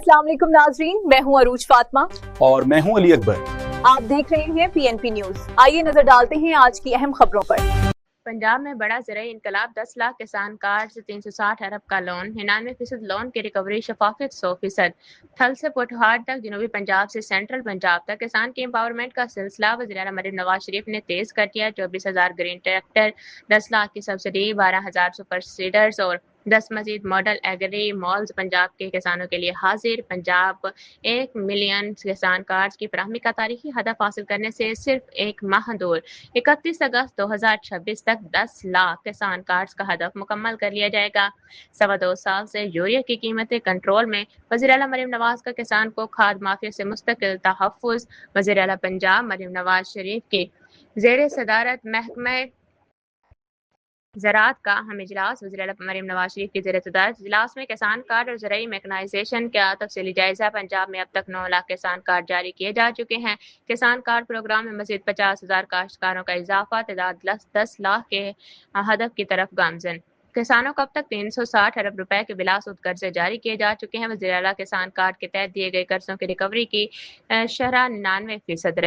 अस्सलाम वालेकुम नाजरीन, मैं हूं अरूज फातिमा और मैं हूं अली अकबर। आप देख रहे हैं पीएनपी न्यूज। आइए नजर डालते हैं आज की अहम खबरों पर। पंजाब में बड़ा ज़राई इनकलाब, 10 लाख किसान कार्ड से 360 अरब का लोन, 99% लोन की रिकवरी, शफाफियत 100%। थल से पोठहार तक, जनूबी पंजाब से सेंट्रल पंजाब तक किसान के एम्पावरमेंट का सिलसिला वज़ीर आला मरीम नवाज शरीफ ने तेज कर दिया। 24,000 ग्रीन ट्रैक्टर, 10 लाख की सब्सिडी, 12,000 सुपर सीडर्स और 10 मजीद मॉडल एग्री मॉल्स पंजाब के किसानों के लिए हाजिर। पंजाब 1 मिलियन किसान कार्ड की फराहमी का तारीखी हदफ हासिल करने से सिर्फ एक माह दूर। 31 अगस्त 2026 तक 10 लाख किसान कार्ड्स का हदफ मुकम्मल कर लिया जाएगा। 2.25 साल से यूरिया की कीमतें कंट्रोल में, वज़ीर आला मरीम नवाज का किसान को खाद माफिया से मुस्तकिल तहफ़्फ़ुज़। वज़ीर आला पंजाब मरीम नवाज शरीफ की ज़ेर सदारत महकमा ज़राअत का अहम इजलास। वज़ीर आला मरीम नवाज शरीफ की ज़ेर सदारत इजलास में किसान कार्ड और ज़राई मैकेनाइजेशन का तफसीली जायजा। पंजाब में अब तक 9 लाख किसान कार्ड जारी किए जा चुके हैं। किसान कार्ड प्रोग्राम में मज़ीद 50,000 काश्तकारों का इजाफा, तादाद 10 लाख के हदफ की तरफ गामजन। किसानों को अब तक 360 अरब रुपए के बिलासुद कर्जे जारी किए जा चुके हैं। वज़ीर आला किसान कार्ड के तहत दिए गए कर्जों की रिकवरी की शरह 99% रही।